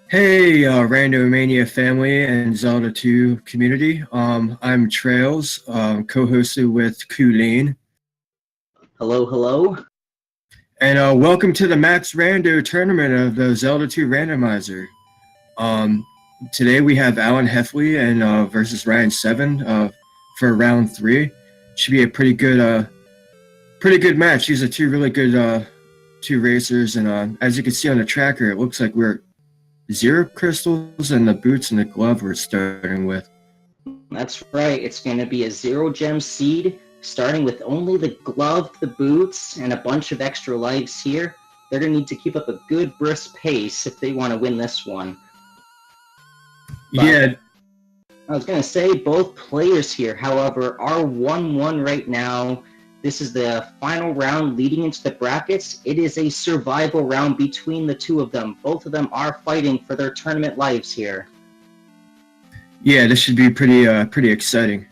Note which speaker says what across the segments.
Speaker 1: Hey, Rando Mania family and Zelda 2 community. I'm Trails, co-hosted with Kuleen.
Speaker 2: Hello, hello.
Speaker 1: And welcome to the MaxRando tournament of the Zelda 2 randomizer. Today we have TheAlanHeffley and versus Ryin7 for round 3. Should be a pretty good match. These are two really good two racers, and as you can see on the tracker, it looks like we're 0 crystals and the boots and the glove we're starting with.
Speaker 2: That's right. It's going to be a 0 gem seed, starting with only the glove, the boots, and a bunch of extra lives here. They're going to need to keep up a good brisk pace if they want to win this one.
Speaker 1: Yeah.
Speaker 2: I was going to say both players here, however, are 1-1 right now. This is the final round leading into the brackets. It is a survival round between the two of them. Both of them are fighting for their tournament lives here.
Speaker 1: Yeah, this should be pretty exciting.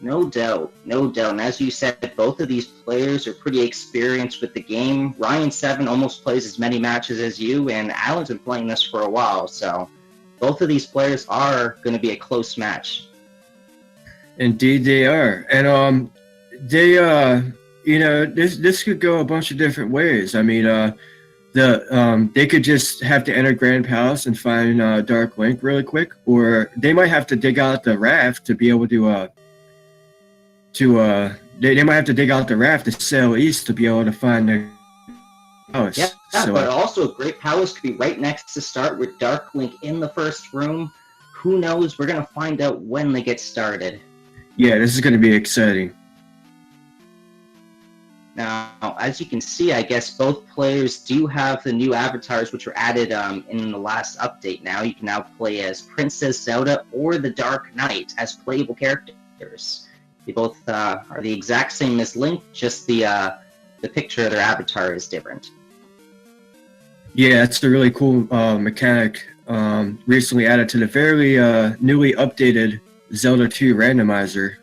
Speaker 2: No doubt, no doubt. And as you said, both of these players are pretty experienced with the game. Ryin7 almost plays as many matches as you, and Alan's been playing this for a while, so both of these players are going to be a close match.
Speaker 1: Indeed they are. And they this could go a bunch of different ways. I mean, they could just have to enter Grand Palace and find Dark Link really quick, or they might have to dig out the raft to be able they might have to dig out the raft to sail east to be able to find the palace.
Speaker 2: Yeah, but also Great Palace could be right next to start with Dark Link in the first room. Who knows? We're going to find out when they get started.
Speaker 1: Yeah, this is going to be exciting.
Speaker 2: Now, as you can see, I guess both players do have the new avatars which were added in the last update. Now you can now play as Princess Zelda or the Dark Knight as playable characters. They both are the exact same as Link, just the picture of their avatar is different.
Speaker 1: Yeah, that's a really cool mechanic recently added to the fairly newly updated Zelda 2 randomizer,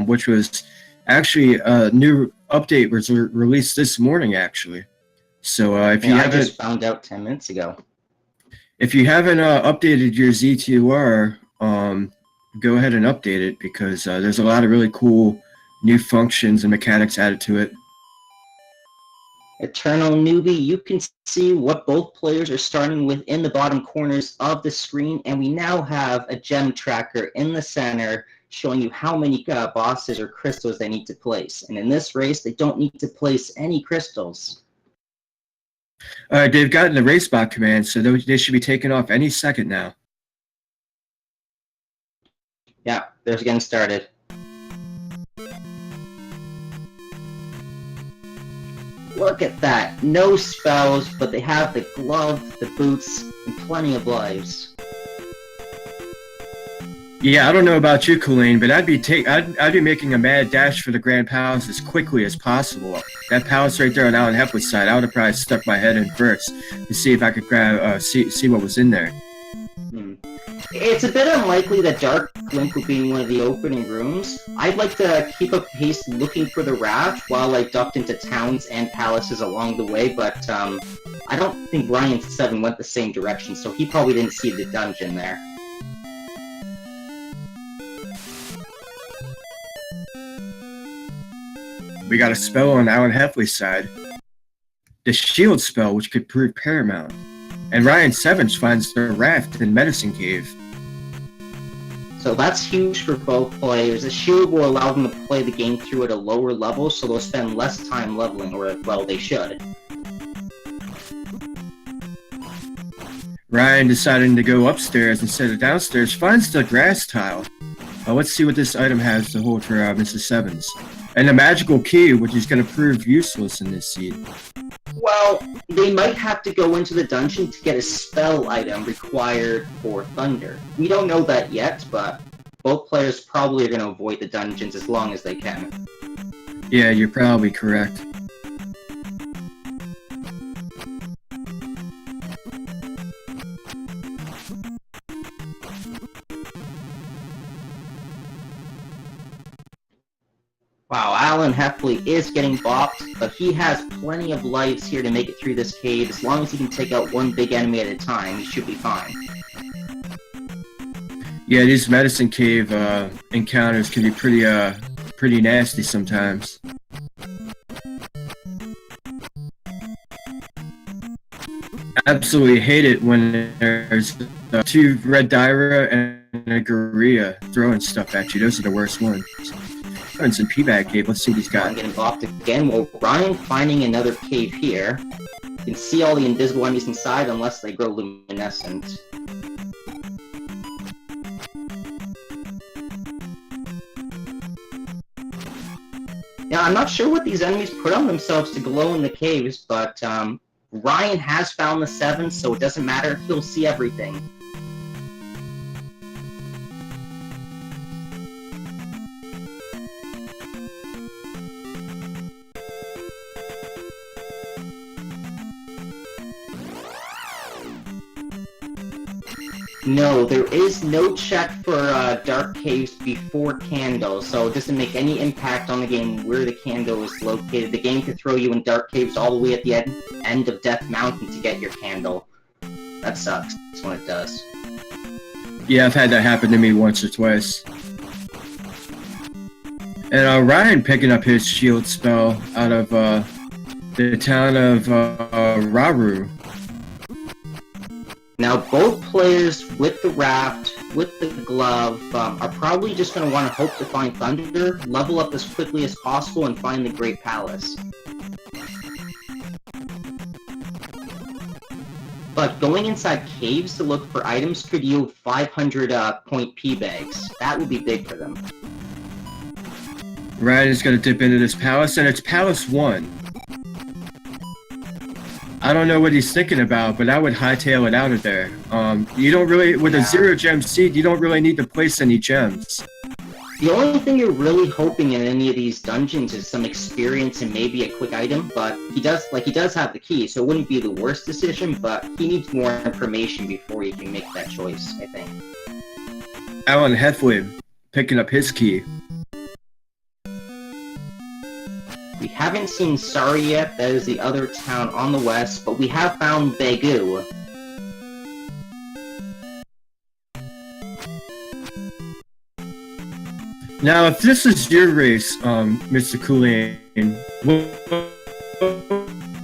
Speaker 1: which was actually a new update was released this morning, actually. So if you haven't, I
Speaker 2: just found out 10 minutes ago.
Speaker 1: If you haven't updated your Z2R, go ahead and update it, because there's a lot of really cool new functions and mechanics added to it.
Speaker 2: Eternal Newbie, you can see what both players are starting with in the bottom corners of the screen, and we now have a gem tracker in the center showing you how many bosses or crystals they need to place. And in this race, they don't need to place any crystals.
Speaker 1: They've gotten the race bot command, so they should be taking off any second now.
Speaker 2: Yeah, they're getting started. Look at that. No spells, but they have the glove, the boots, and plenty of lives.
Speaker 1: Yeah, I don't know about you, Colleen, but I'd be making a mad dash for the Grand Palace as quickly as possible. That palace right there on AlanHeffley's side, I would have probably stuck my head in first to see if I could grab see what was in there.
Speaker 2: It's a bit unlikely that Dark Link will be in one of the opening rooms. I'd like to keep up pace looking for the raft while I ducked into towns and palaces along the way, but I don't think Ryin7 went the same direction, so he probably didn't see the dungeon there.
Speaker 1: We got a spell on AlanHeffley's side. The shield spell, which could prove paramount. And Ryin7 finds the raft in Medicine Cave.
Speaker 2: So that's huge for both players. The shield will allow them to play the game through at a lower level, so they'll spend less time leveling, or, well, they should.
Speaker 1: Ryan deciding to go upstairs instead of downstairs finds the grass tile. Let's see what this item has to hold for Mrs. Sevens. And a magical key, which is going to prove useless in this seed.
Speaker 2: Well, they might have to go into the dungeon to get a spell item required for Thunder. We don't know that yet, but both players probably are going to avoid the dungeons as long as they can.
Speaker 1: Yeah, you're probably correct.
Speaker 2: Wow, AlanHeffley is getting bopped, but he has plenty of lives here to make it through this cave. As long as he can take out one big enemy at a time, he should be fine.
Speaker 1: Yeah, these Medicine Cave encounters can be pretty nasty sometimes. Absolutely hate it when there's two Red Dyra and a Gorilla throwing stuff at you. Those are the worst ones. And some P-Bag Cave. Let's see what he's got.
Speaker 2: I'm getting blocked again. Well, Ryan finding another cave here. You can see all the invisible enemies inside unless they grow luminescent. Now, I'm not sure what these enemies put on themselves to glow in the caves, but Ryan has found the 7, so it doesn't matter. He'll see everything. No, there is no check for dark caves before candles, so it doesn't make any impact on the game where the candle is located. The game could throw you in dark caves all the way at the end of Death Mountain to get your candle. That sucks. That's when it does.
Speaker 1: Yeah, I've had that happen to me once or twice. And Ryan picking up his shield spell out of the town of Raru.
Speaker 2: Now, both players with the raft, with the glove, are probably just going to want to hope to find Thunder, level up as quickly as possible, and find the Great Palace. But going inside caves to look for items could yield 500 point P-bags. That would be big for them.
Speaker 1: Ryan is going to dip into this palace, and it's Palace 1. I don't know what he's thinking about, but I would hightail it out of there. You don't really, with a 0 gem seed, you don't really need to place any gems.
Speaker 2: The only thing you're really hoping in any of these dungeons is some experience and maybe a quick item, but he does have the key, so it wouldn't be the worst decision, but he needs more information before he can make that choice, I think.
Speaker 1: AlanHeffley picking up his key.
Speaker 2: We haven't seen Sari yet, that is the other town on the west, but we have found Begu.
Speaker 1: Now, if this is your race, Mr. Colleen,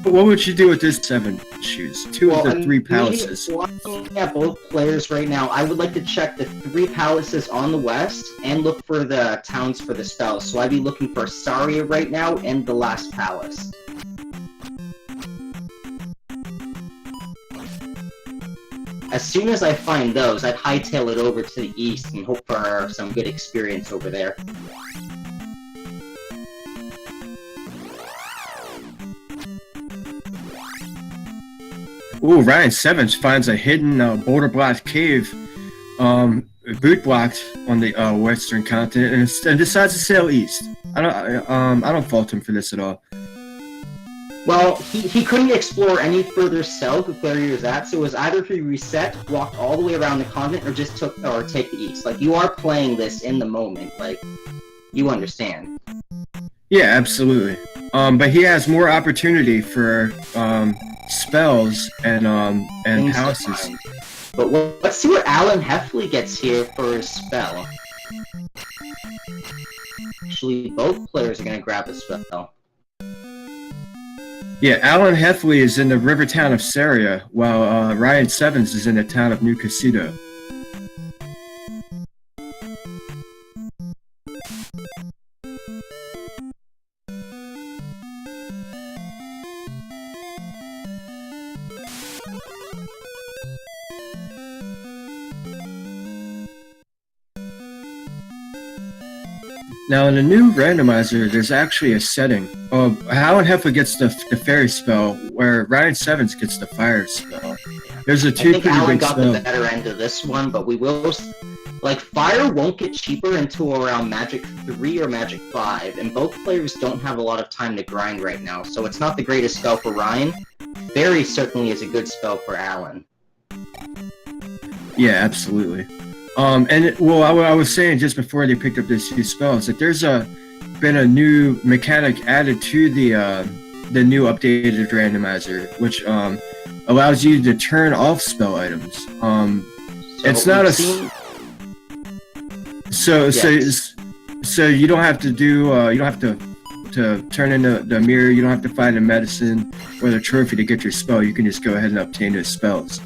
Speaker 1: what would you do with this 7 shoes? Two of the 3 palaces.
Speaker 2: Looking at both players right now, I would like to check the 3 palaces on the west and look for the towns for the spells. So I'd be looking for Saria right now and the last palace. as soon as I find those, I'd hightail it over to the east and hope for some good experience over there.
Speaker 1: Ooh, Ryin7 finds a hidden boulder blocked cave, boot blocked on the western continent, and decides to sail east. I don't fault him for this at all.
Speaker 2: Well, he couldn't explore any further south of where he was at, so it was either he reset, walked all the way around the continent, or just take the east. Like, you are playing this in the moment, like, you understand.
Speaker 1: Yeah, absolutely. But he has more opportunity for spells and houses.
Speaker 2: But let's see what TheAlanHeffley gets here for his spell. Actually, both players are going to grab a spell.
Speaker 1: Yeah, TheAlanHeffley is in the river town of Saria, while Ryin7 is in the town of New Casito. Now, in the new randomizer, there's actually a setting. TheAlanHeffley gets the fairy spell, where Ryin7 gets the fire spell. There's a two pretty
Speaker 2: Alan
Speaker 1: big
Speaker 2: got
Speaker 1: spell.
Speaker 2: the better end of this one, but we will... Like, fire won't get cheaper until around Magic 3 or Magic 5, and both players don't have a lot of time to grind right now, so it's not the greatest spell for Ryan. Fairy certainly is a good spell for Alan.
Speaker 1: Yeah, absolutely. I was saying just before they picked up these two spells that there's been a new mechanic added to the new updated randomizer, which allows you to turn off spell items. It's not a so you don't have to do you don't have to turn in the mirror. You don't have to find a medicine or the trophy to get your spell. You can just go ahead and obtain those spells.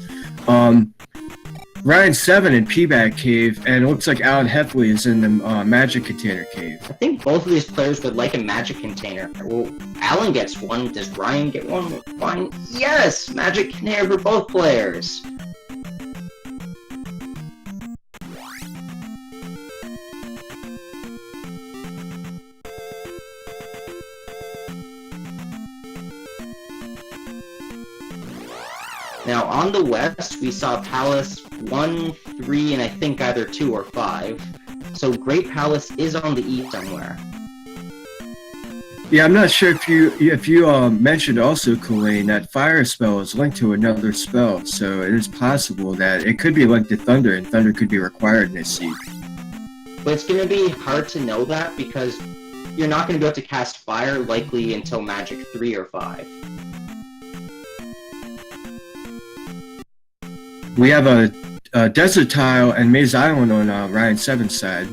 Speaker 1: Ryin7 in P-Bag Cave, and it looks like TheAlanHeffley is in the Magic Container Cave.
Speaker 2: I think both of these players would like a Magic Container. Well, Alan gets one. Does Ryan get one? Fine. Yes! Magic Container for both players! Now, on the west, we saw Palace 1, 3, and I think either 2 or 5. So Great Palace is on the east somewhere.
Speaker 1: Yeah, I'm not sure if you mentioned also, Colleen, that fire spell is linked to another spell, so it is possible that it could be linked to thunder, and thunder could be required in this seed.
Speaker 2: But it's going to be hard to know that because you're not going to be able to cast fire likely until Magic 3 or 5.
Speaker 1: We have a desert tile and Maze Island on Ryin7's side.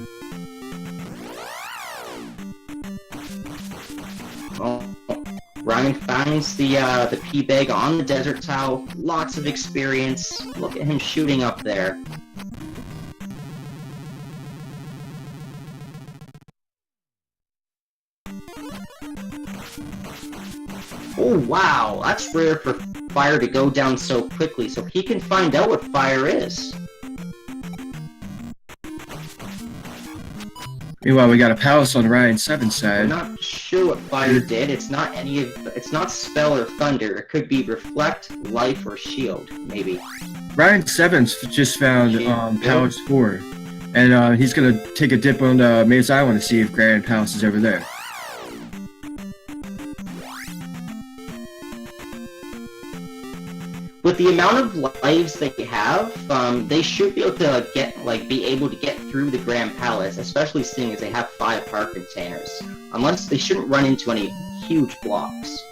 Speaker 2: Well, Ryan finds the P-Bag on the desert tile. Lots of experience. Look at him shooting up there. Oh wow, that's rare for fire to go down so quickly, so he can find out what fire is.
Speaker 1: Meanwhile, we got a palace on Ryin7's side.
Speaker 2: I'm not sure what fire did. It's not it's not spell or thunder. It could be reflect, life, or shield, maybe.
Speaker 1: Ryin7's just found Palace 4, and he's gonna take a dip on Maze Island to see if Grand Palace is over there.
Speaker 2: With the amount of lives they have, they should be able to be able to get through the Grand Palace, especially seeing as they have 5 park containers. Unless they shouldn't run into any huge blocks.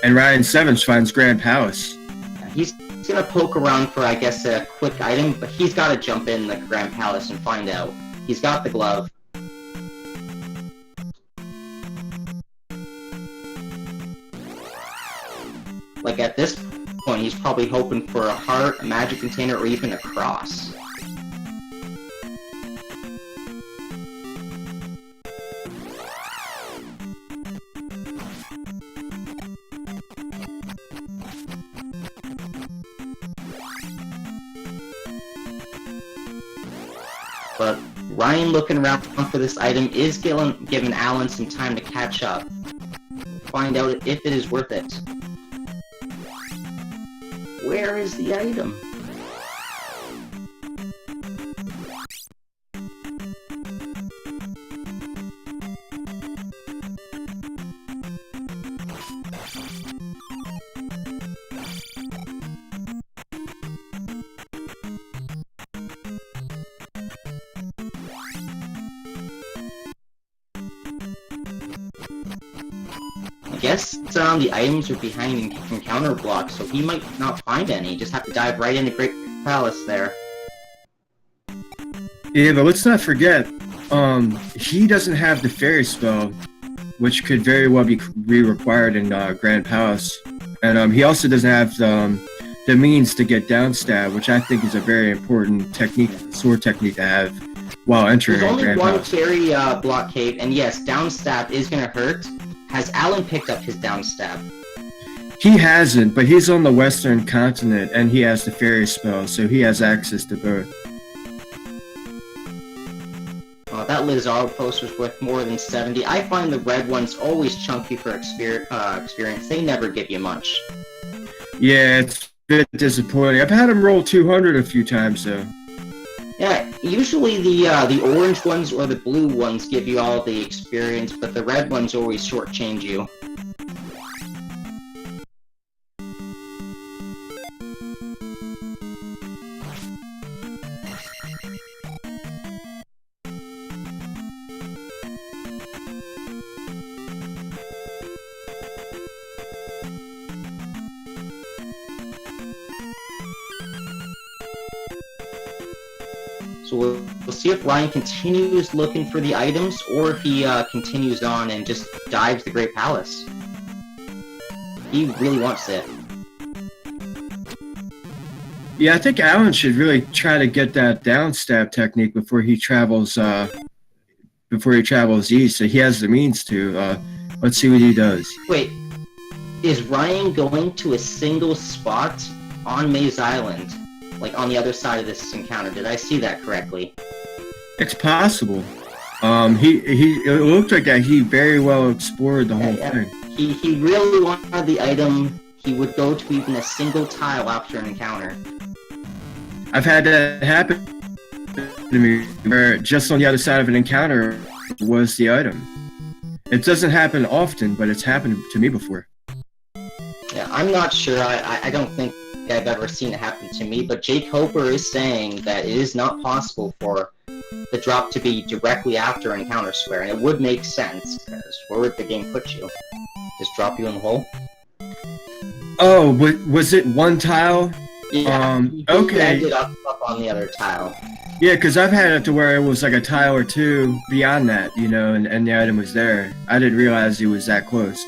Speaker 1: And Ryin7 finds Grand Palace.
Speaker 2: He's gonna poke around for, I guess, a quick item, but he's gotta jump in the Grand Palace and find out. He's got the glove. Like, at this point, he's probably hoping for a heart, a magic container, or even a cross. but Ryan looking around for this item is giving Alan some time to catch up. Find out if it is worth it. Where is the item? I guess the items are behind encounter blocks, so he might not find any. Just have to dive right into Great Palace there.
Speaker 1: Yeah, but let's not forget, he doesn't have the fairy spell, which could very well be required in Grand Palace. And he also doesn't have the means to get downstab, which I think is a very important sword technique to have while entering Grand Palace.
Speaker 2: There's only one fairy block cave, and yes, downstab is going to hurt. Has Alan picked up his downstab?
Speaker 1: He hasn't, but he's on the western continent, and he has the fairy spell, so he has access to both.
Speaker 2: That Lizard post was worth more than 70. I find the red ones always chunky for experience. They never give you much.
Speaker 1: Yeah, it's a bit disappointing. I've had him roll 200 a few times, though.
Speaker 2: Yeah, usually the orange ones or the blue ones give you all the experience, but the red ones always shortchange you. So we'll see if Ryan continues looking for the items, or if he continues on and just dives the Great Palace. He really wants it.
Speaker 1: Yeah, I think Alan should really try to get that downstab technique before he travels east. So he has the means to. Let's see what he does.
Speaker 2: Wait, is Ryan going to a single spot on Maze Island? Like on the other side of this encounter? Did I see that correctly?
Speaker 1: It's possible. It looked like that he very well explored the whole thing.
Speaker 2: He really wanted the item. He would go to even a single tile after an encounter.
Speaker 1: I've had that happen to me, where just on the other side of an encounter was the item. It doesn't happen often, but it's happened to me before.
Speaker 2: Yeah, I'm not sure. I don't think I've ever seen it happen to me, but Jake Hoper is saying that it is not possible for the drop to be directly after an encounter square, and it would make sense, because where would the game put you? Just drop you in the hole?
Speaker 1: Oh, was it one tile?
Speaker 2: Yeah,
Speaker 1: okay.
Speaker 2: Ended up on the other tile.
Speaker 1: Yeah, because I've had it to where it was like a tile or two beyond that, you know, and the item was there. I didn't realize it was that close.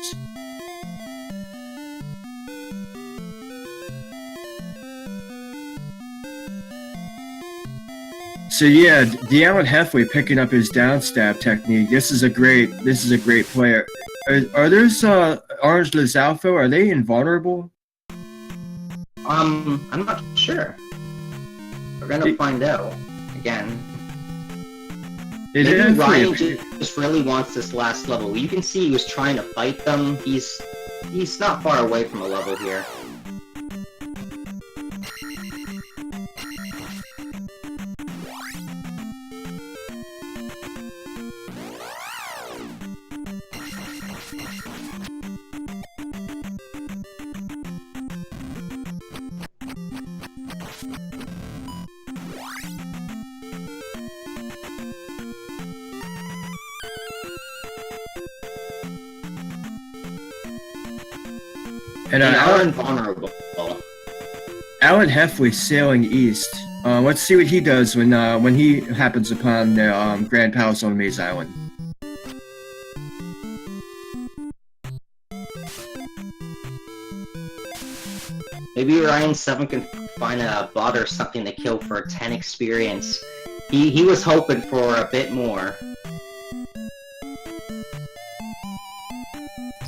Speaker 1: So yeah, TheAlanHeffley picking up his downstab technique. This is a great player. Are those orange Lizalfo? Are they invulnerable?
Speaker 2: I'm not sure. We're gonna find out again. Maybe Ryan just really wants this last level. You can see he was trying to fight them. He's not far away from a level here.
Speaker 1: And
Speaker 2: invulnerable.
Speaker 1: TheAlanHeffley sailing east. Let's see what he does when he happens upon the Grand Palace on Maze Island.
Speaker 2: Maybe Ryin7 can find a bot or something to kill for 10 experience. He was hoping for a bit more.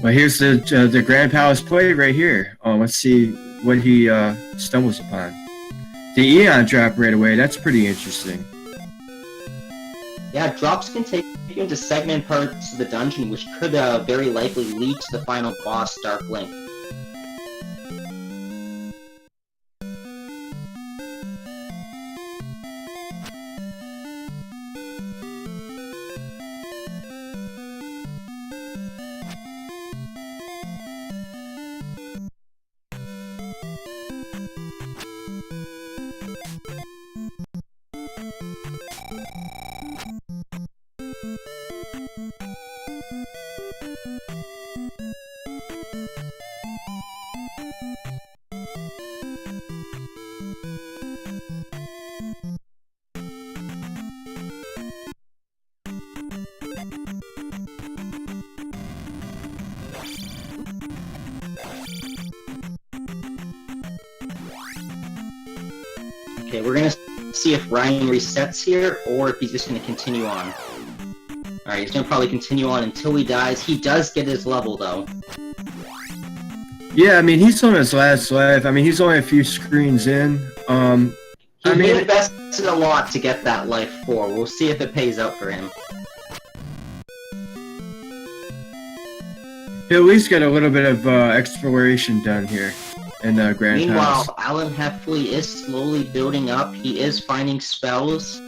Speaker 1: Well, here's the Grand Palace play right here. Let's see what he stumbles upon. The Eon drop right away. That's pretty interesting.
Speaker 2: Yeah, drops can take you into segment parts of the dungeon, which could very likely lead to the final boss, Dark Link. Okay, we're gonna see if Ryan resets here, or if he's just gonna continue on. Alright, he's gonna probably continue on until he dies. He does get his level, though.
Speaker 1: Yeah, I mean, he's on his last life. I mean, he's only a few screens in.
Speaker 2: He invested a lot to get that life 4. We'll see if it pays out for him.
Speaker 1: He'll at least get a little bit of exploration done here in Grand
Speaker 2: Meanwhile,
Speaker 1: House.
Speaker 2: TheAlanHeffley is slowly building up. He is finding spells.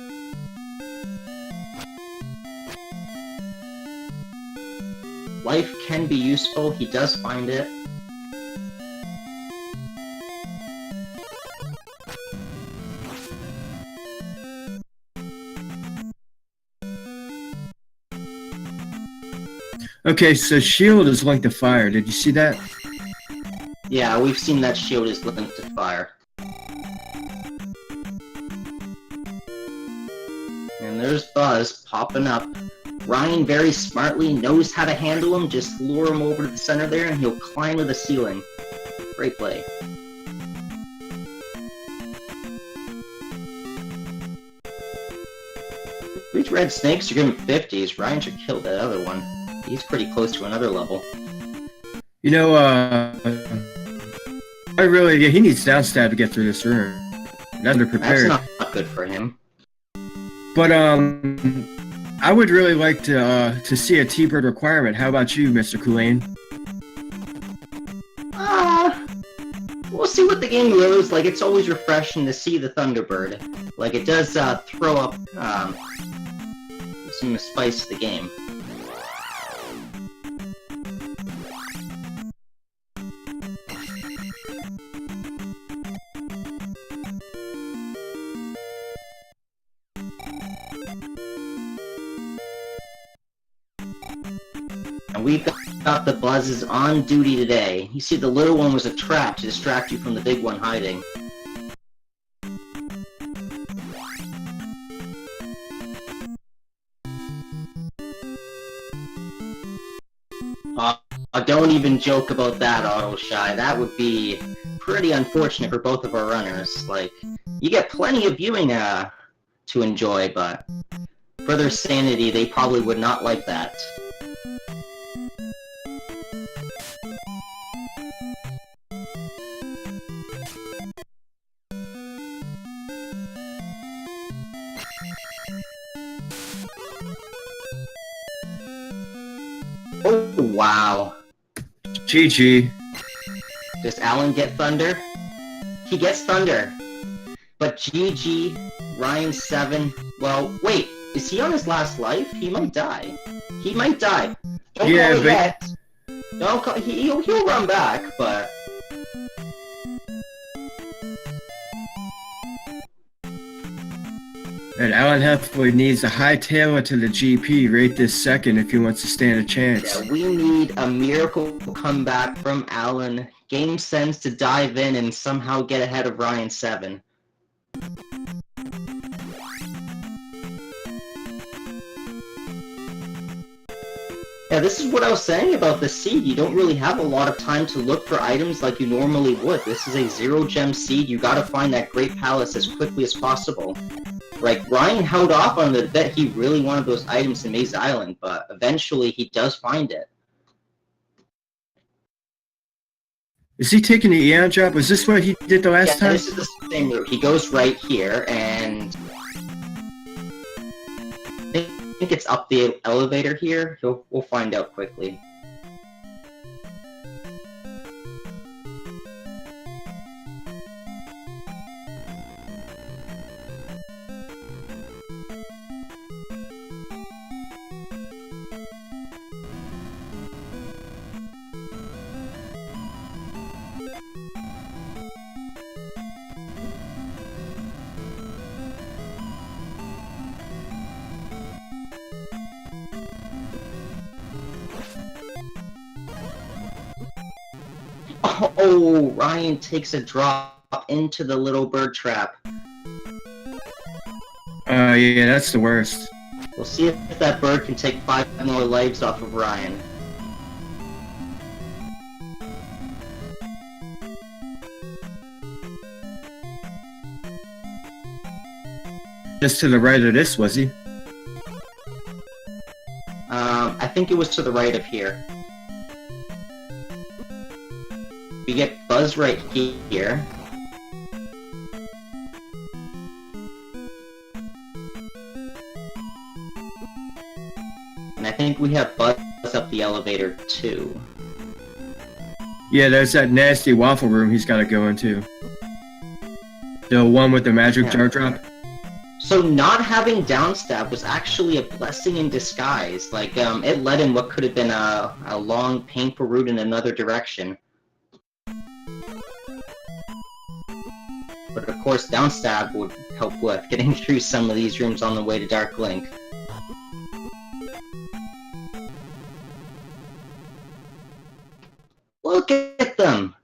Speaker 2: Life can be useful. He does find it.
Speaker 1: Okay, so shield is linked to fire. Did you see that?
Speaker 2: Yeah, we've seen that shield is linked to fire. And there's Buzz popping up. Ryan very smartly knows how to handle him. Just lure him over to the center there and he'll climb to the ceiling. Great play. These red snakes are giving 50s. Ryan should kill that other one. He's pretty close to another level.
Speaker 1: You know, he needs downstab to get through this room. That's underprepared.
Speaker 2: That's not good for him.
Speaker 1: But I would really like to see a T-Bird requirement. How about you, Mr. Kulain?
Speaker 2: We'll see what the game goes. Like, it's always refreshing to see the Thunderbird. Like, it does throw up some spice to the game. And we've got the Buzzes on duty today. You see, the little one was a trap to distract you from the big one hiding. Don't even joke about that, Auto Shy. That would be pretty unfortunate for both of our runners. Like, you get plenty of viewing to enjoy, but for their sanity, they probably would not like that. Oh, wow.
Speaker 1: GG.
Speaker 2: Does Alan get Thunder? He gets Thunder. But GG, Ryin7, well, wait, is he on his last life? He might die. He might die. Don't call it yet. Don't call, he'll run back, but...
Speaker 1: And TheAlanHeffley needs a hightail to the GP right this second if he wants to stand a chance.
Speaker 2: Yeah, we need a miracle comeback from Alan. Game sense to dive in and somehow get ahead of Ryin7. Yeah, this is what I was saying about the seed. You don't really have a lot of time to look for items like you normally would. This is a 0-gem seed. You gotta find that Great Palace as quickly as possible. Like, Ryan held off on the bet he really wanted those items in Maze Island, but eventually he does find it.
Speaker 1: Is he taking the Eon drop? Was this what he did the last time?
Speaker 2: This is the same route. He goes right here, and... think it's up the elevator here. We'll find out quickly. Oh, Ryan takes a drop into the little bird trap.
Speaker 1: Yeah, that's the worst.
Speaker 2: We'll see if that bird can take 5 more lives off of Ryan.
Speaker 1: Just to the right of this, was he?
Speaker 2: I think it was to the right of here. We get Buzz right here. And I think we have Buzz up the elevator too.
Speaker 1: Yeah, there's that nasty waffle room he's got to go into. The one with the magic jar drop.
Speaker 2: So not having downstab was actually a blessing in disguise. Like, it led in what could have been a long, painful route in another direction. But of course, downstab would help with getting through some of these rooms on the way to Dark Link. Look at them!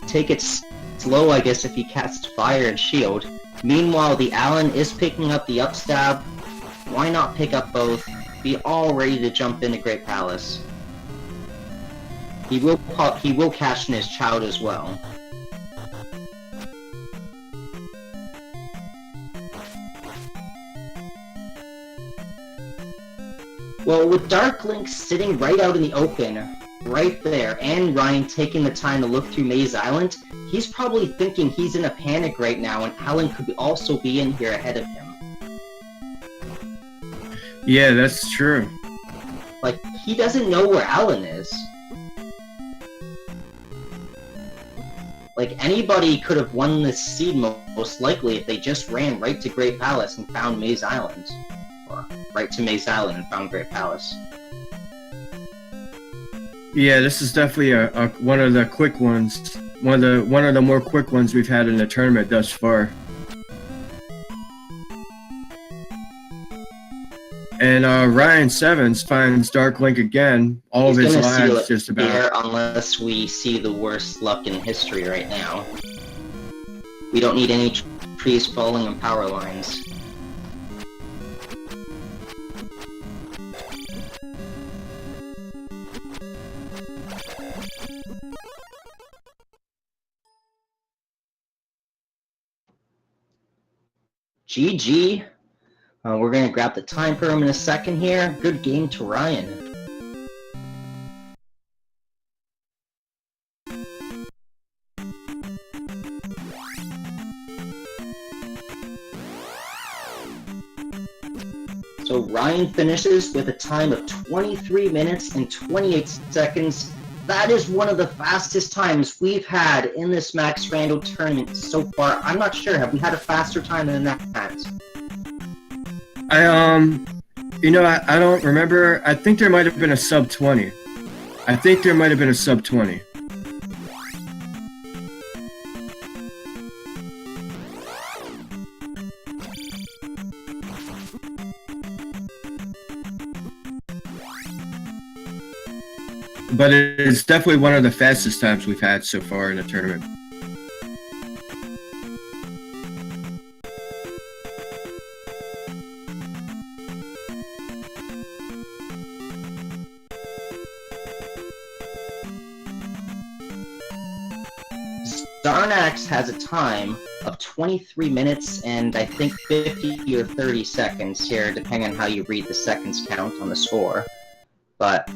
Speaker 2: Take it slow, I guess, if he casts Fire and Shield. Meanwhile, the Alan is picking up the upstab. Why not pick up both? Be all ready to jump into Great Palace. He will cash in his child as well. Well, with Dark Link sitting right out in the open, right there, and Ryan taking the time to look through Maze Island, he's probably thinking he's in a panic right now, and Alan could also be in here ahead of him.
Speaker 1: Yeah, that's true.
Speaker 2: Like, he doesn't know where Alan is. Like, anybody could have won this seed most likely if they just ran right to Great Palace and found Maze Island. Or right to Maze Island and found Great Palace.
Speaker 1: Yeah, this is definitely a one of the quick ones. One of the more quick ones we've had in the tournament thus far. And Ryin7 finds Dark Link again. All of his lives just about.
Speaker 2: Here, unless we see the worst luck in history right now. We don't need any trees falling and power lines. GG. We're going to grab the time for him in a second here. Good game to Ryan. So Ryan finishes with a time of 23 minutes and 28 seconds. That is one of the fastest times we've had in this MaxRando tournament so far. I'm not sure. Have we had a faster time than that?
Speaker 1: I don't remember. I think there might have been a sub 20. I think there might have been a sub 20. But it's definitely one of the fastest times we've had so far in the tournament.
Speaker 2: Darnax has a time of 23 minutes and I think 50 or 30 seconds here, depending on how you read the seconds count on the score. But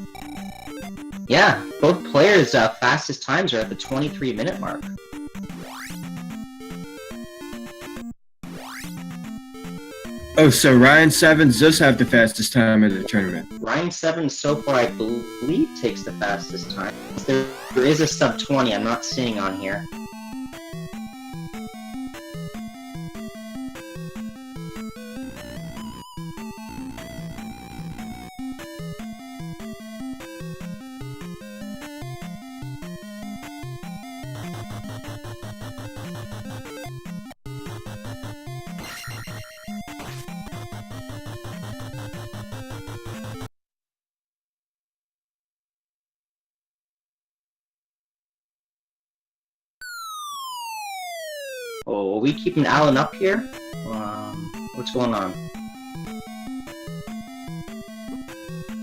Speaker 2: yeah, both players' fastest times are at the 23-minute mark.
Speaker 1: Oh, so Ryin7 does have the fastest time in the tournament.
Speaker 2: Ryin7 so far, I believe, takes the fastest time. There is a sub 20 I'm not seeing on here. Oh, are we keeping Alan up here? What's going on?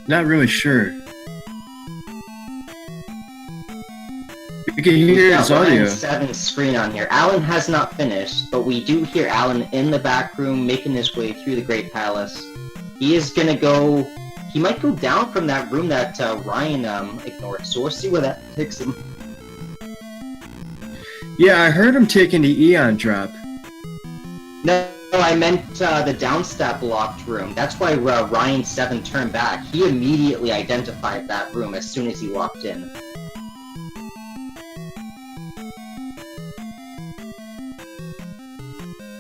Speaker 1: Not really sure. We can hear his audio.
Speaker 2: Ryin7's screen on here. Alan has not finished, but we do hear Alan in the back room making his way through the Great Palace. He is gonna go. He might go down from that room that Ryan ignored. So we'll see where that takes him.
Speaker 1: Yeah, I heard him taking the Eon drop.
Speaker 2: No, I meant the downstab blocked room. That's why Ryin7 turned back. He immediately identified that room as soon as he walked in.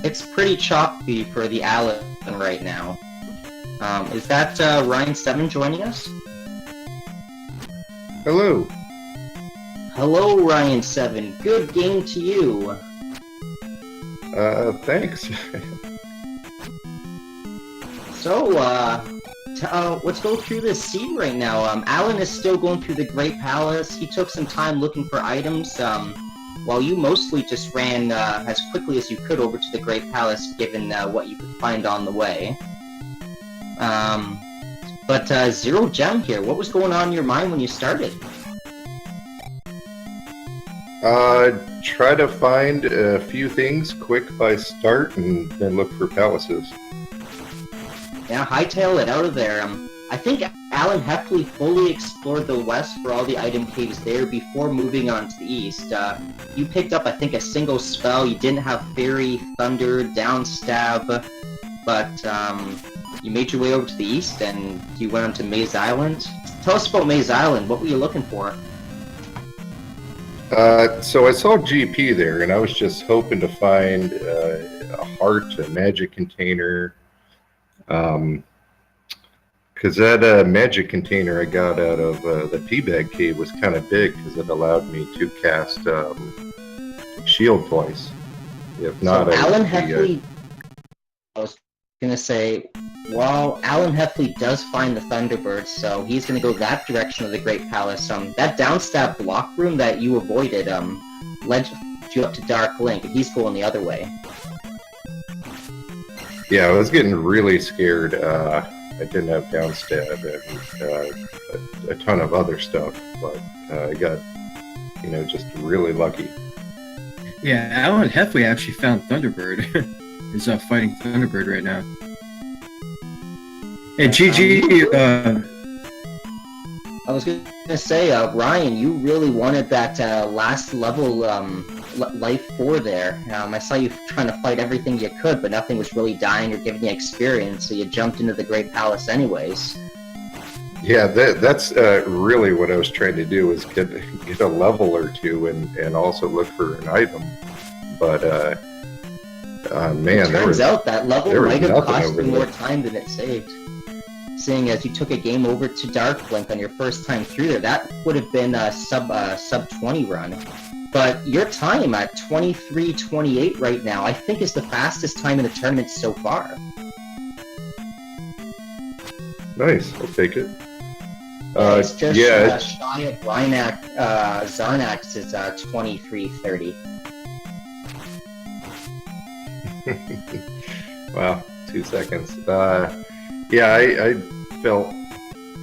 Speaker 2: It's pretty choppy for the Alan right now. Is that Ryin7 joining us?
Speaker 3: Hello.
Speaker 2: Hello, Ryin7. Good game to you.
Speaker 3: Thanks.
Speaker 2: So, let's go through this scene right now. Alan is still going through the Great Palace. He took some time looking for items, while you mostly just ran as quickly as you could over to the Great Palace, given what you could find on the way. But Zero Gem here, what was going on in your mind when you started?
Speaker 3: Try to find a few things quick by start and then look for palaces.
Speaker 2: Yeah, hightail it out of there. I think TheAlanHeffley fully explored the west for all the item caves there before moving on to the east. You picked up, I think, a single spell. You didn't have Fairy, Thunder, Downstab, but you made your way over to the east and you went on to Maze Island. Tell us about Maze Island. What were you looking for?
Speaker 3: So I saw GP there, and I was just hoping to find a heart, a magic container. Because that magic container I got out of the Teabag Cave was kind of big because it allowed me to cast shield twice. If not,
Speaker 2: so TheAlanHeffley, I was gonna say, well, TheAlanHeffley does find the Thunderbirds, so he's gonna go that direction of the Great Palace. That downstab block room that you avoided led you up to Dark Link, and he's going the other way.
Speaker 3: Yeah, I was getting really scared. I didn't have downstab and a ton of other stuff, but I got, just really lucky.
Speaker 1: Yeah, TheAlanHeffley actually found Thunderbird. He's fighting Thunderbird right now. Hey, GG,
Speaker 2: I was gonna say, Ryan, you really wanted that last level life 4 there. I saw you trying to fight everything you could, but nothing was really dying or giving you experience, so you jumped into the Great Palace anyways.
Speaker 3: Yeah, that's really what I was trying to do, was get a level or two and also look for an item. But, man,
Speaker 2: it turns out that level might have cost you more
Speaker 3: there.
Speaker 2: time than it saved. Seeing as you took a game over to Dark Link on your first time through there, that would have been a sub 20 run. But your time at 23:28 right now, I think, is the fastest time in the tournament so far.
Speaker 3: Nice, I'll take it.
Speaker 2: It's just shy of Zarnax is 23:30.
Speaker 3: Wow, 2 seconds. Yeah, I felt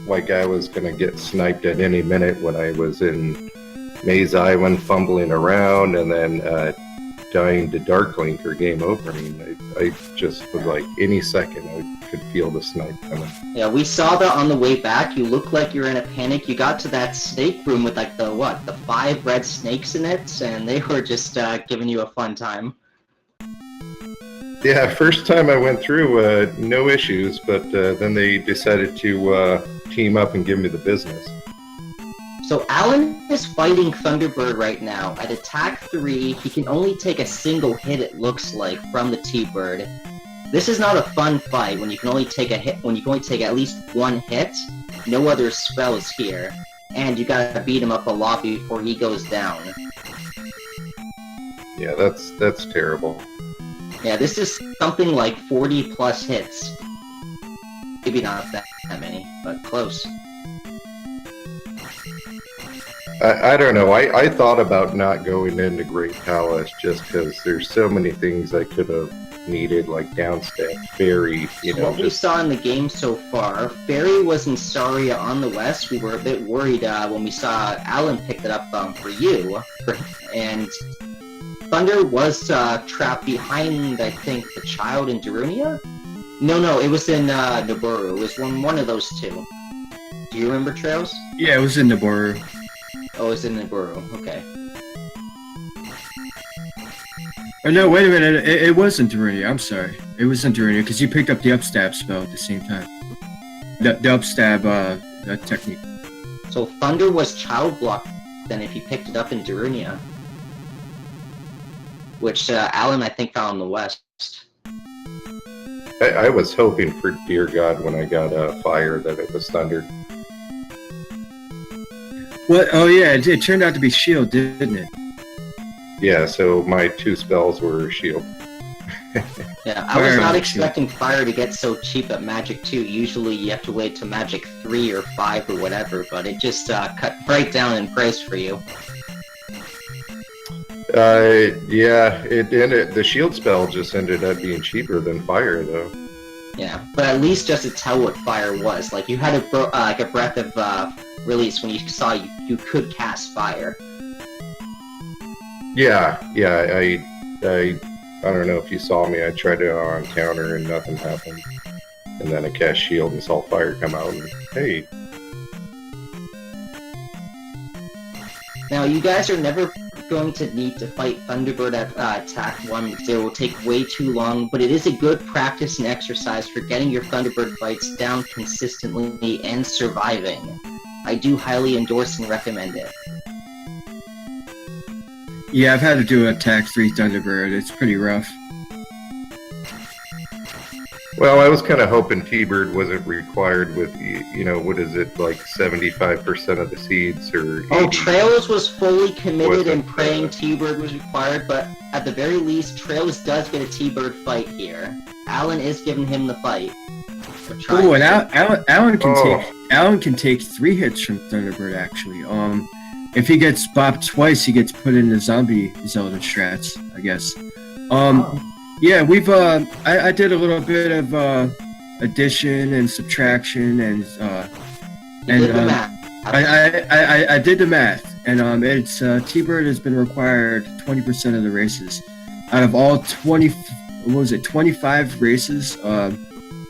Speaker 3: like I was going to get sniped at any minute when I was in Maze Island fumbling around and then dying to Dark Link or game over. I mean, I just was like, any second I could feel the snipe coming.
Speaker 2: Yeah, we saw that on the way back. You looked like you were in a panic. You got to that snake room with like the 5 red snakes in it, and they were just giving you a fun time.
Speaker 3: Yeah, first time I went through, no issues, but then they decided to team up and give me the business.
Speaker 2: So Alan is fighting Thunderbird right now. At attack 3, he can only take a single hit, it looks like, from the T-Bird. This is not a fun fight when you can only take a hit, when you can only take at least one hit. No other spells here. And you gotta beat him up a lot before he goes down.
Speaker 3: Yeah, that's terrible.
Speaker 2: Yeah, this is something like 40 plus hits. Maybe not that many, but close.
Speaker 3: I don't know. I thought about not going into Great Palace just because there's so many things I could have needed, like downstep, Fairy,
Speaker 2: What we saw in the game so far, Fairy was in Saria on the west. We were a bit worried when we saw Alan pick it up for you. And Thunder was trapped behind, I think, the Child in Darunia? No, it was in Nibiru. It was one of those two. Do you remember, Trails?
Speaker 1: Yeah, it was in Nibiru.
Speaker 2: Oh, it was in Nibiru. Okay.
Speaker 1: Oh no, wait a minute. It wasn't Darunia. I'm sorry. It wasn't Darunia because you picked up the upstab spell at the same time. The upstab technique.
Speaker 2: So Thunder was Child blocked then if he picked it up in Darunia. Which Alan, I think, found in the west.
Speaker 3: I was hoping for Dear God when I got Fire that it was Thunder.
Speaker 1: What? Oh yeah, it turned out to be Shield, didn't it?
Speaker 3: Yeah, so my 2 spells were Shield.
Speaker 2: Yeah, I was not expecting Fire to get so cheap at Magic 2. Usually you have to wait to Magic 3 or 5 or whatever, but it just cut right down in price for you.
Speaker 3: Yeah, it ended. The Shield spell just ended up being cheaper than Fire, though.
Speaker 2: Yeah, but at least just to tell what Fire was. Like, you had a breath of release when you saw you could cast Fire.
Speaker 3: Yeah, I don't know if you saw me. I tried it on counter and nothing happened. And then I cast Shield and saw Fire come out and, hey.
Speaker 2: Now, you guys are never going to need to fight Thunderbird at attack 1 because it will take way too long, but it is a good practice and exercise for getting your Thunderbird fights down consistently and surviving. I do highly endorse and recommend it.
Speaker 1: Yeah, I've had to do attack 3 Thunderbird. It's pretty rough.
Speaker 3: Well, I was kind of hoping T-Bird wasn't required with, what is it, like 75% of the seeds or 80?
Speaker 2: Oh, Trails was fully committed and praying T-Bird was required, but at the very least, Trails does get a T-Bird fight here. Alan is giving him the fight.
Speaker 1: Oh, and Alan can take 3 hits from Thunderbird actually. If he gets bopped twice, he gets put into zombie Zelda strats, I guess. Yeah, we've I did a little bit of addition and subtraction and I did the math, and it's T-Bird has been required 20% of the races. Out of all 25 races,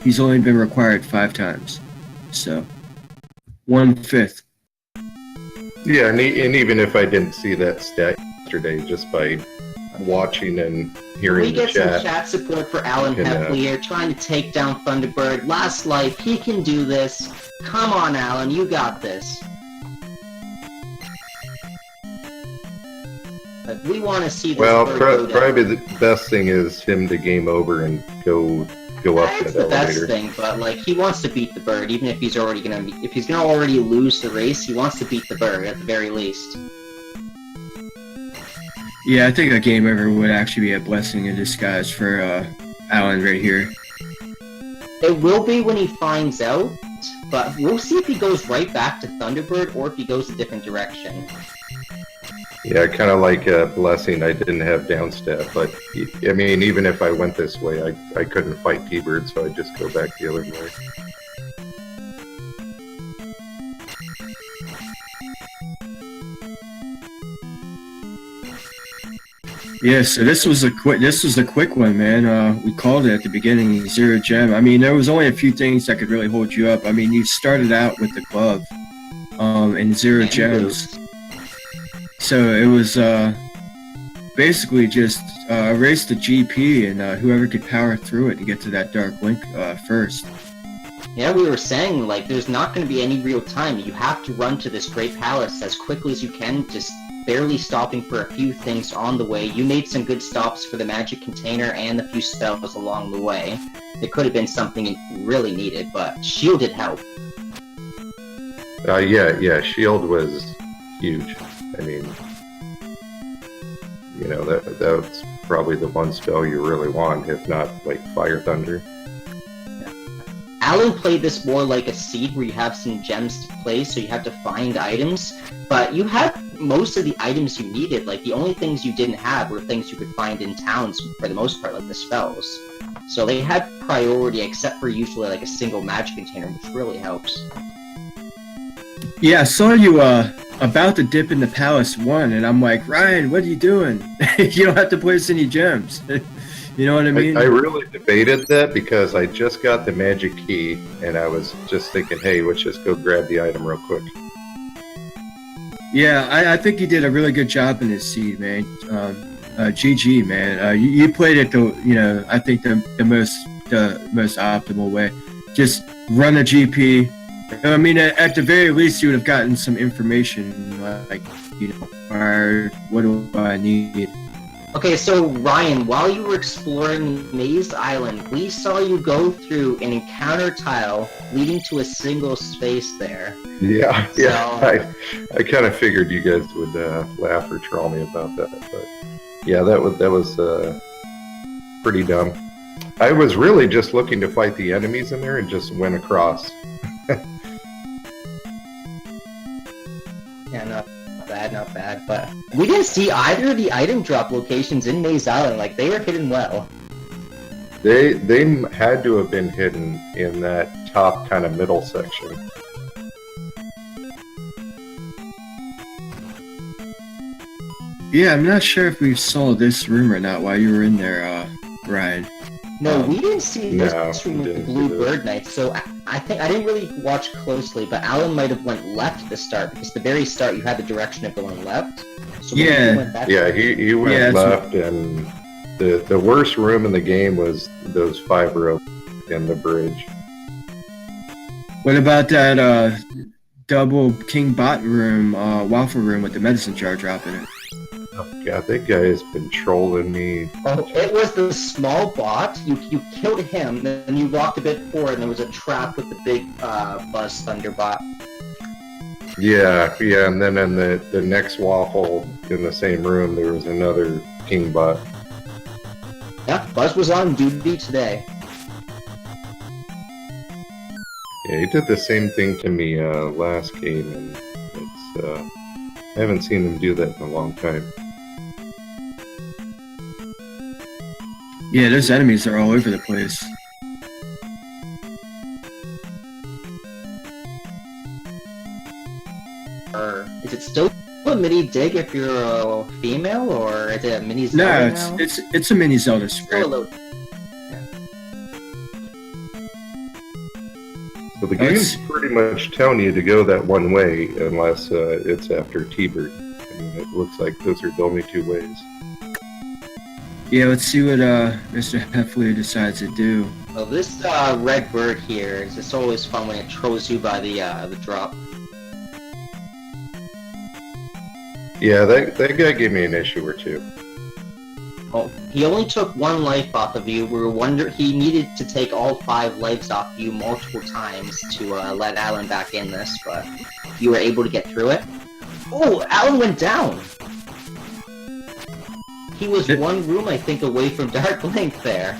Speaker 1: he's only been required 5 times. So 1/5.
Speaker 3: Yeah, and even if I didn't see that stat yesterday, just by watching and hearing the chat.
Speaker 2: We get some chat support for TheAlanHeffley here, trying to take down Thunderbird. Last life, he can do this. Come on, Alan, you got this. But we want to see this bird go down.
Speaker 3: Probably the best thing is him to game over and go up
Speaker 2: That's
Speaker 3: that
Speaker 2: the best
Speaker 3: elevator.
Speaker 2: thing, but like he wants to beat the bird, even if he's gonna already lose the race, he wants to beat the bird at the very least.
Speaker 1: Yeah, I think a game over would actually be a blessing in disguise for Alan right here.
Speaker 2: It will be when he finds out, but we'll see if he goes right back to Thunderbird or if he goes a different direction.
Speaker 3: Yeah, kind of like a blessing I didn't have downstep, but I mean, even if I went this way, I couldn't fight T-Bird, so I'd just go back the other way.
Speaker 1: Yeah, so this was a quick one, man. We called it at the beginning, 0 gem. I mean, there was only a few things that could really hold you up. I mean, you started out with the glove, and 0 gems. So it was basically just race the GP, and whoever could power through it and get to that Dark Link first.
Speaker 2: Yeah, we were saying, like, there's not going to be any real time. You have to run to this Great Palace as quickly as you can, just barely stopping for a few things on the way. You made some good stops for the magic container and a few spells along the way. There could have been something really needed, but shield did help.
Speaker 3: Yeah, shield was huge. I mean, you know, that's probably the one spell you really want, if not like Fire Thunder.
Speaker 2: Alan played this more like a seed where you have some gems to play, so you have to find items, but you had most of the items you needed. Like, the only things you didn't have were things you could find in towns for the most part, like the spells. So they had priority, except for usually like a single magic container, which really helps.
Speaker 1: Yeah, I saw you about to dip in the Palace 1, and I'm like, Ryan, what are you doing? You don't have to place any gems. You know what I mean?
Speaker 3: I really debated that because I just got the magic key, and I was just thinking, hey, let's just go grab the item real quick.
Speaker 1: Yeah, I think you did a really good job in this seed, man. GG, man. You played it I think the most optimal way. Just run a GP. I mean, at the very least, you would have gotten some information, like, what do I need?
Speaker 2: Okay, so Ryan, while you were exploring Maze Island, we saw you go through an encounter tile leading to a single space there.
Speaker 3: Yeah.
Speaker 2: So,
Speaker 3: I kind of figured you guys would laugh or troll me about that, but yeah, that was pretty dumb. I was really just looking to fight the enemies in there and just went across.
Speaker 2: Yeah, not bad, but we didn't see either of the item drop locations in Maze Island. Like, they were hidden well.
Speaker 3: They had to have been hidden in that top kind of middle section.
Speaker 1: Yeah, I'm not sure if we saw this room or not while you were in there, Ryan.
Speaker 2: No, we didn't see this room with the
Speaker 3: didn't
Speaker 2: Blue
Speaker 3: see
Speaker 2: Bird Knight, so I think I didn't really watch closely, but Alan might have went left at the start, because the very start you had the direction of going left. So maybe
Speaker 1: Yeah.
Speaker 2: he went that
Speaker 3: Yeah,
Speaker 2: way.
Speaker 3: he went
Speaker 1: Yeah,
Speaker 3: left, and the worst room in the game was those 5 ropes in the bridge.
Speaker 1: What about that double King Bot room, waffle room with the medicine jar drop in it?
Speaker 3: Oh, God, that guy has been trolling me.
Speaker 2: Oh, it was the small bot. You killed him, then you walked a bit forward, and there was a trap with the big Buzz Thunder bot.
Speaker 3: Yeah, and then in the next waffle in the same room, there was another King Bot.
Speaker 2: Yeah, Buzz was on duty today.
Speaker 3: Yeah, he did the same thing to me last game, and it's I haven't seen him do that in a long time.
Speaker 1: Yeah, those enemies are all over the place.
Speaker 2: Or is it still a mini dig if you're a female, or is it a mini Zelda now?
Speaker 1: it's a mini Zelda spread.
Speaker 2: Still a load.
Speaker 3: So the game's pretty much telling you to go that one way unless it's after T-Bird. I mean, it looks like those are the only 2 ways.
Speaker 1: Yeah, let's see what Mr. Heffley decides to do.
Speaker 2: Well, this red bird here is just always fun when it trolls you by the drop.
Speaker 3: Yeah, that guy gave me an issue or 2.
Speaker 2: Well, he only took 1 life off of you. He needed to take all 5 lives off you multiple times to let Alan back in this, but you were able to get through it. Oh, Alan went down! He was 1 room, I think, away from Dark Link there.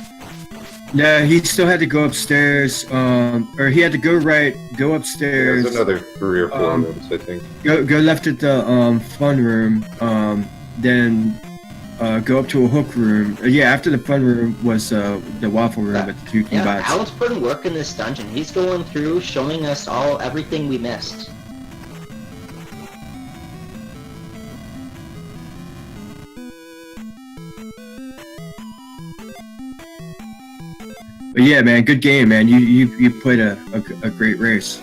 Speaker 1: No, he still had to go upstairs, or he had to go right, go upstairs.
Speaker 3: There's another 3 or 4 rooms, I think.
Speaker 1: Go left at the fun room, then go up to a hook room. Yeah, after the fun room was the waffle room with the 2 King Bots.
Speaker 2: Alan's putting work in this dungeon. He's going through, showing us everything we missed.
Speaker 1: But yeah, man, good game, man. You played a great race.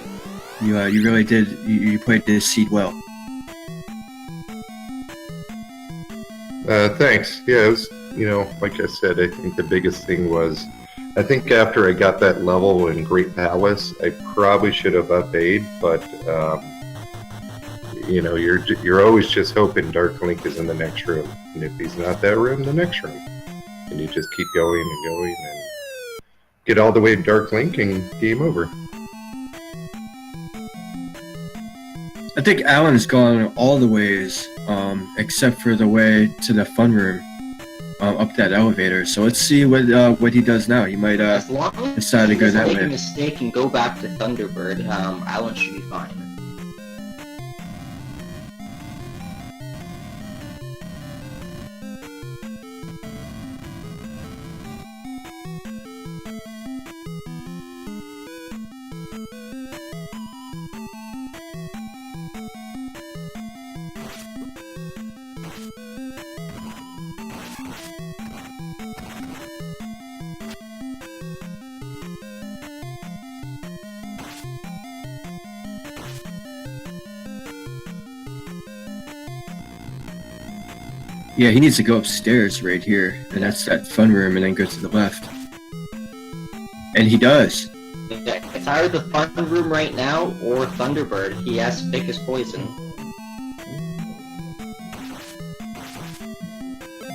Speaker 1: You really did. You played this seed well.
Speaker 3: Thanks. Yeah, it was, like I said, I think the biggest thing was, I think after I got that level in Great Palace, I probably should have up-A'd, but, you're always just hoping Dark Link is in the next room. And if he's not that room, the next room. And you just keep going and going and get all the way to Dark Link and game over.
Speaker 1: I think Alan's gone all the ways, except for the way to the fun room, up that elevator. So let's see what he does now. He might
Speaker 2: As long as
Speaker 1: decide to
Speaker 2: he
Speaker 1: go
Speaker 2: doesn't
Speaker 1: that
Speaker 2: make
Speaker 1: way.
Speaker 2: a mistake and go back to Thunderbird, Alan should be fine.
Speaker 1: Yeah, he needs to go upstairs right here, and that's that fun room, and then go to the left. And he does.
Speaker 2: It's either the fun room right now or Thunderbird. He has to pick his poison.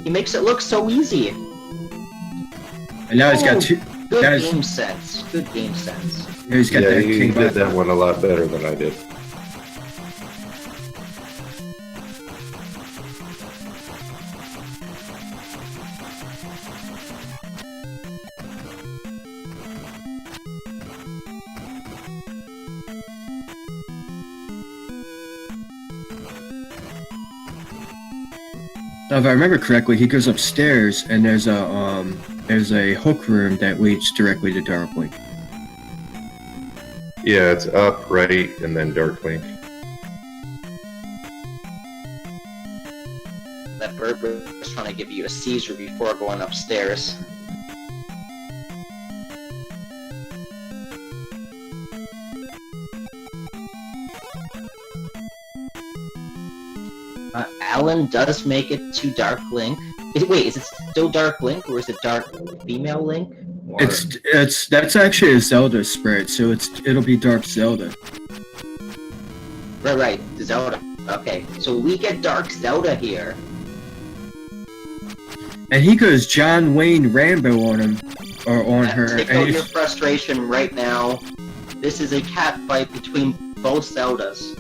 Speaker 2: He makes it look so easy.
Speaker 1: And now he's got two.
Speaker 2: Good
Speaker 1: Guys.
Speaker 2: game sense. Good game sense.
Speaker 1: Now he's got
Speaker 3: Yeah,
Speaker 1: that
Speaker 3: he
Speaker 1: king
Speaker 3: did
Speaker 1: back.
Speaker 3: that one a lot better than I did.
Speaker 1: Now, if I remember correctly, he goes upstairs, and there's a hook room that leads directly to Dark Link.
Speaker 3: Yeah, it's up, right, and then Dark Link.
Speaker 2: That bird was trying to give you a seizure before going upstairs. Alan does make it to Dark Link. Wait, is it still Dark Link or is it Dark Female Link? Or...
Speaker 1: That's actually a Zelda spread, so it'll be Dark Zelda.
Speaker 2: Right, Zelda. Okay, so we get Dark Zelda here.
Speaker 1: And he goes John Wayne Rambo on him, or on her.
Speaker 2: Take out your frustration right now. This is a cat fight between both Zeldas.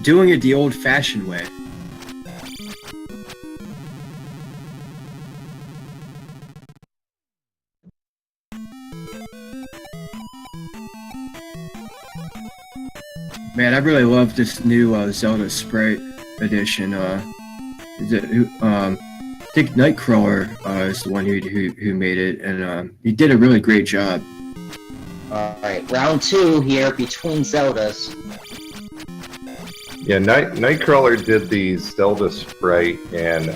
Speaker 1: Doing it the old-fashioned way. Man, I really love this new Zelda Sprite edition. I think Nightcrawler is the one who made it, and he did a really great job.
Speaker 2: Alright, round 2 here between Zeldas.
Speaker 3: Yeah, Nightcrawler did the Zelda sprite, and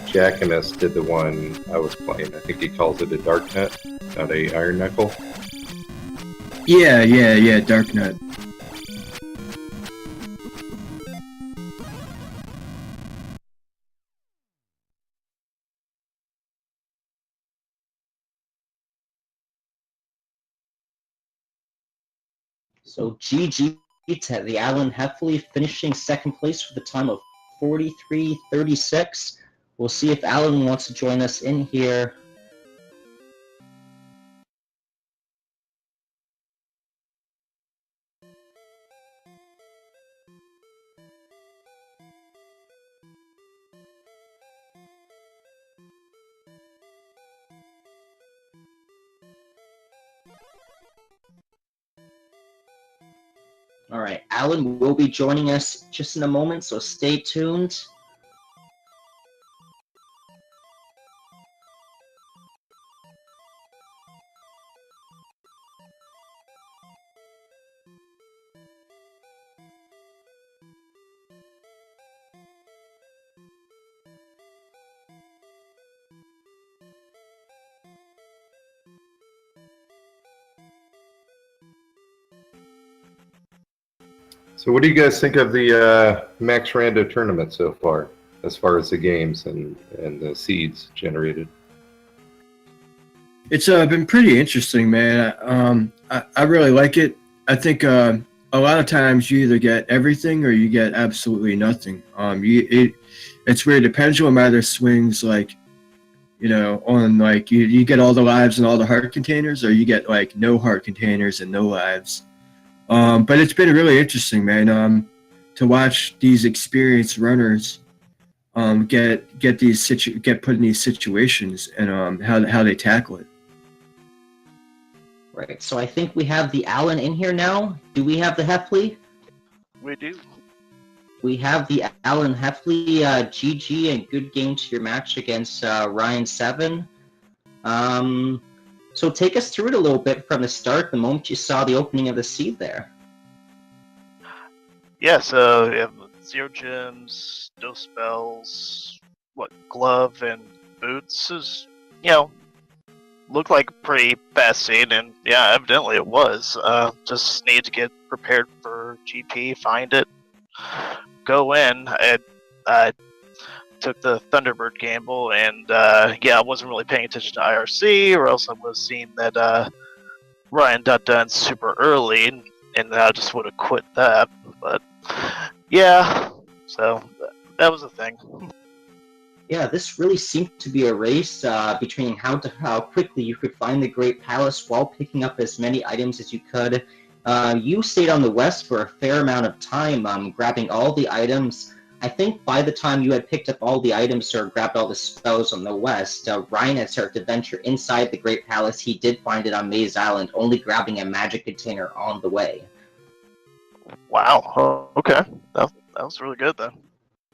Speaker 3: Jackamus did the one I was playing. I think he calls it a Dark Nut, not a Iron Knuckle.
Speaker 1: Yeah, Dark Nut.
Speaker 2: So GG to TheAlanHeffley, finishing second place with a time of 43:36. We'll see if Alan wants to join us in here. All right, Alan will be joining us just in a moment, so stay tuned.
Speaker 3: So what do you guys think of the MaxRando tournament so far? as far as the games and the seeds generated.
Speaker 1: It's been pretty interesting, man. I really like it. I think a lot of times you either get everything or you get absolutely nothing. It's weird. The pendulum either swings like, on like you get all the lives and all the heart containers, or you get like no heart containers and no lives. But it's been really interesting, man. To watch these experienced runners get put in these situations and how they tackle it.
Speaker 2: Right. So I think we have the Alan in here now. Do we have the Heffley?
Speaker 4: We do.
Speaker 2: We have the TheAlanHeffley. GG and good game to your match against Ryin7. So take us through it a little bit from the start, the moment you saw the opening of the seed there.
Speaker 4: Yeah, so we have 0 gems, no spells, glove and boots is, looked like a pretty fast seed, and yeah, evidently it was. Just need to get prepared for GP, find it, go in. I took the Thunderbird gamble, and I wasn't really paying attention to IRC, or else I would have seen that Ryan got done super early, and I just would have quit that. But yeah, so that was the thing.
Speaker 2: Yeah, this really seemed to be a race between how quickly you could find the Great Palace while picking up as many items as you could. You stayed on the west for a fair amount of time, grabbing all the items. I think by the time you had picked up all the items or grabbed all the spells on the west, Ryan had started to venture inside the Great Palace. He did find it on Maze Island, only grabbing a magic container on the way.
Speaker 4: Wow. Oh, okay. That was really good then.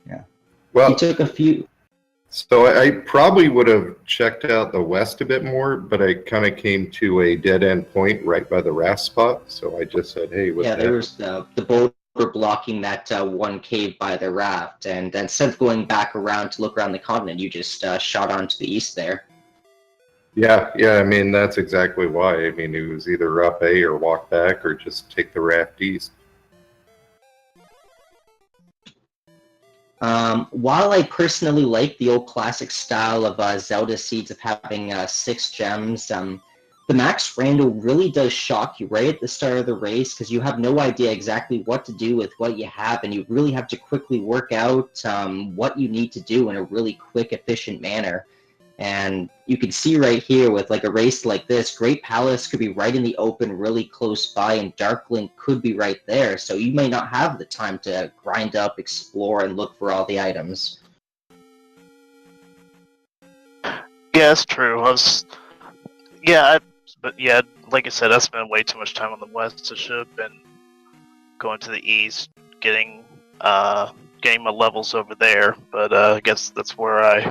Speaker 2: Yeah.
Speaker 3: Well,
Speaker 2: He took a few.
Speaker 3: So I probably would have checked out the west a bit more, but I kind of came to a dead-end point right by the raft spot, so I just said, hey, what's that?
Speaker 2: There was the boulder blocking that one cave by the raft, and instead of going back around to look around the continent, you just shot on to the east there.
Speaker 3: Yeah, I mean, that's exactly why. I mean, it was either up A or walk back or just take the raft east.
Speaker 2: While I personally like the old classic style of Zelda seeds of having 6 gems, the MaxRando really does shock you right at the start of the race because you have no idea exactly what to do with what you have, and you really have to quickly work out what you need to do in a really quick, efficient manner. And you can see right here with like a race like this, Great Palace could be right in the open, really close by, and Darklink could be right there. So you may not have the time to grind up, explore, and look for all the items.
Speaker 4: Yeah, that's true. But like I said, I spent way too much time on the west. I should have been going to the east, getting my levels over there. But I guess that's where I.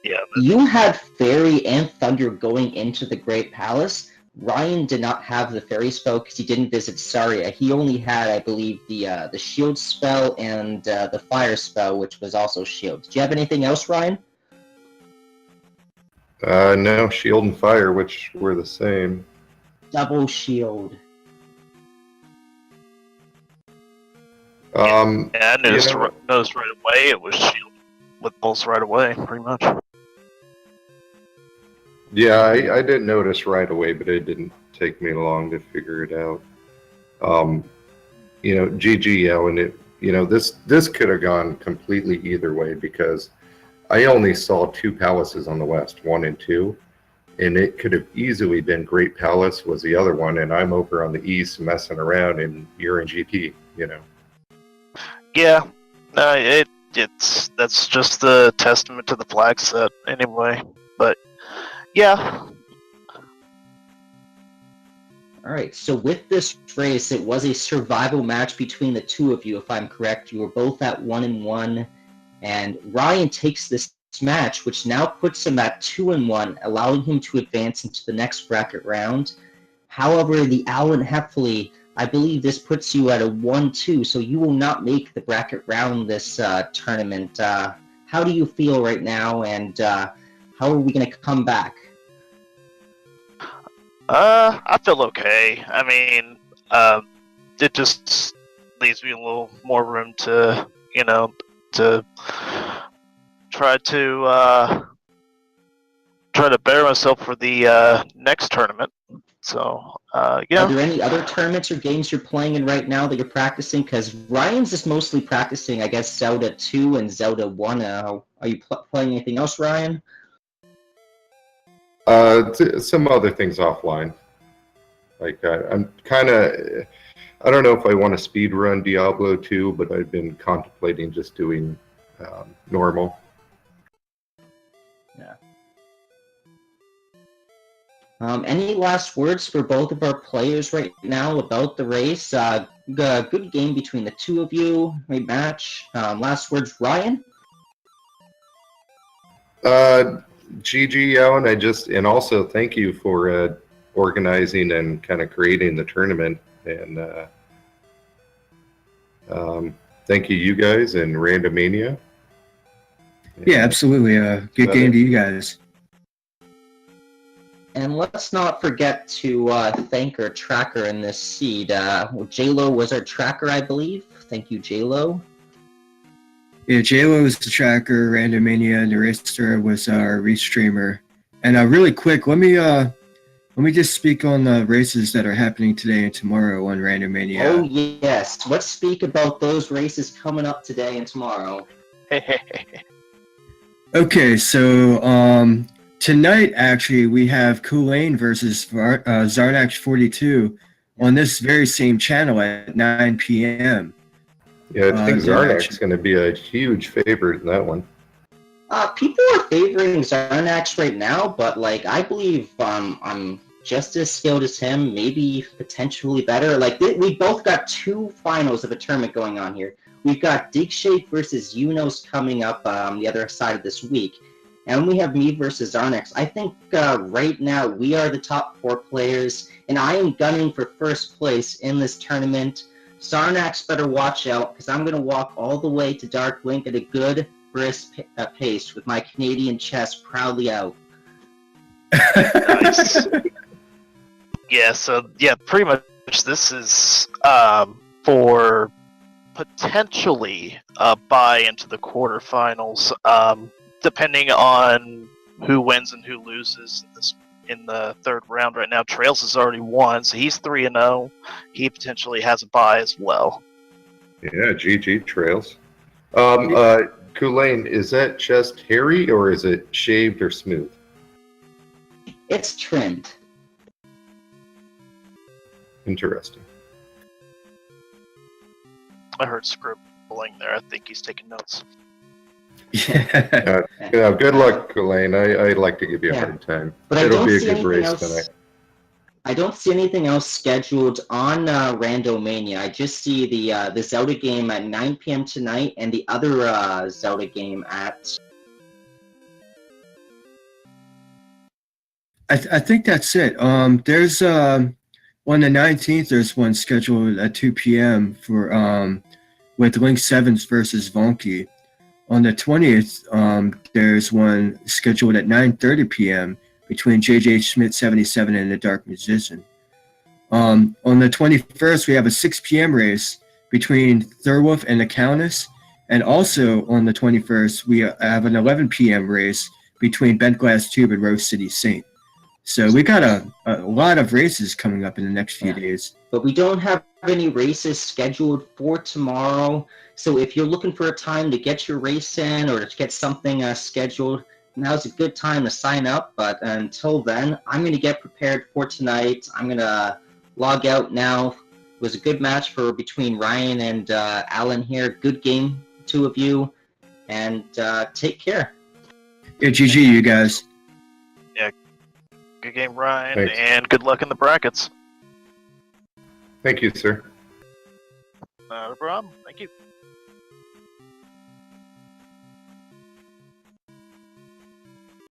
Speaker 2: You had Fairy and Thunder going into the Great Palace. Ryan did not have the Fairy spell because he didn't visit Saria. He only had, I believe, the Shield spell and the Fire spell, which was also Shield. Did you have anything else, Ryan?
Speaker 3: No, Shield and Fire, which were the same.
Speaker 2: Double Shield.
Speaker 4: I noticed right away it was Shield with pulse right away, pretty much.
Speaker 3: Yeah, I did notice right away, but it didn't take me long to figure it out. GG, Ellen, this could have gone completely either way because I only saw 2 palaces on the west, 1 and 2, and it could have easily been Great Palace was the other one, and I'm over on the east messing around, and you're in GP,
Speaker 4: Yeah, that's just the testament to the flag set anyway. But yeah.
Speaker 2: Alright, so with this race, it was a survival match between the two of you, if I'm correct. You were both at 1-1, and Ryan takes this match, which now puts him at 2-1, allowing him to advance into the next bracket round. However, the TheAlanHeffley, I believe this puts you at a 1-2, so you will not make the bracket round this tournament. How do you feel right now, and how are we going to come back?
Speaker 4: I feel okay. I mean, it just leaves me a little more room to you know, to try to better myself for the next tournament. So,
Speaker 2: Are
Speaker 4: yeah.
Speaker 2: there any other tournaments or games you're playing in right now that you're practicing? Because Ryan's just mostly practicing, I guess, Zelda 2 and Zelda 1 now. Are you playing anything else, Ryan?
Speaker 3: Some other things offline. Like I'm kind of, I don't know if I want to speed run Diablo 2, but I've been contemplating just doing normal.
Speaker 2: Yeah. Any last words for both of our players right now about the race? Good game between the two of you. Great match. Last words, Ryan?
Speaker 3: GG, Alan. And also thank you for organizing and kind of creating the tournament. And thank you guys, and Randomania.
Speaker 1: Yeah, absolutely. Good game to you guys.
Speaker 2: And let's not forget to thank our tracker in this seed. JLo was our tracker, I believe. Thank you, JLo.
Speaker 1: Yeah, JLo was the tracker, Randomania, and Narista was our restreamer. And really quick, let me just speak on the races that are happening today and tomorrow on Randomania.
Speaker 2: Oh yes, let's speak about those races coming up today and tomorrow.
Speaker 1: Okay, so tonight actually we have Kulane versus Zarnax 42 on this very same channel at 9 p.m.
Speaker 3: Yeah, I think Zarnax is going to be a huge favorite in that one.
Speaker 2: People are favoring Zarnax right now, but like I believe I'm just as skilled as him, maybe potentially better. Like we both got two finals of a tournament going on here. We've got Digshape versus Unos coming up the other side of this week. And we have me versus Zarnax. I think right now we are the top 4 players, and I am gunning for first place in this tournament. Zarnax better watch out, because I'm going to walk all the way to Dark Link at a good, brisk pace with my Canadian chest proudly out.
Speaker 4: Nice. Yeah, so, yeah, pretty much this is for potentially a bye into the quarterfinals, depending on who wins and who loses in the third round right now. Trails has already won, so he's 3-0. He potentially has a bye as well.
Speaker 3: Yeah, GG Trails. Kulane, is that chest hairy or is it shaved or smooth?
Speaker 2: It's trimmed.
Speaker 3: Interesting.
Speaker 4: I heard scribbling there. I think he's taking notes.
Speaker 1: Yeah.
Speaker 3: Good luck, Kulane. I'd like to give you a hard time.
Speaker 2: But
Speaker 3: it'll be a good race tonight.
Speaker 2: I don't see anything else scheduled on Randomania. I just see the Zelda game at 9 p.m. tonight and the other Zelda game at...
Speaker 1: I think that's it. There's on the 19th, there's one scheduled at 2 p.m. for with Link Sevens versus Vonky. On the 20th, there's one scheduled at 9:30 p.m. between JJ Schmidt 77 and the Dark Musician. On the 21st, we have a 6 p.m. race between Thurwolf and the Countess. And also on the 21st, we have an 11 p.m. race between Bent Glass Tube and Rose City Saint. So we got a lot of races coming up in the next few days.
Speaker 2: But we don't have any races scheduled for tomorrow. So if you're looking for a time to get your race in or to get something scheduled, now's a good time to sign up. But until then, I'm going to get prepared for tonight. I'm going to log out now. It was a good match between Ryan and Alan here. Good game, two of you. And take care.
Speaker 1: Yeah, GG, you guys.
Speaker 4: Yeah, good game, Ryan,
Speaker 3: Thanks.
Speaker 4: And good luck in the brackets.
Speaker 3: Thank you, sir.
Speaker 4: Not a problem. Thank you.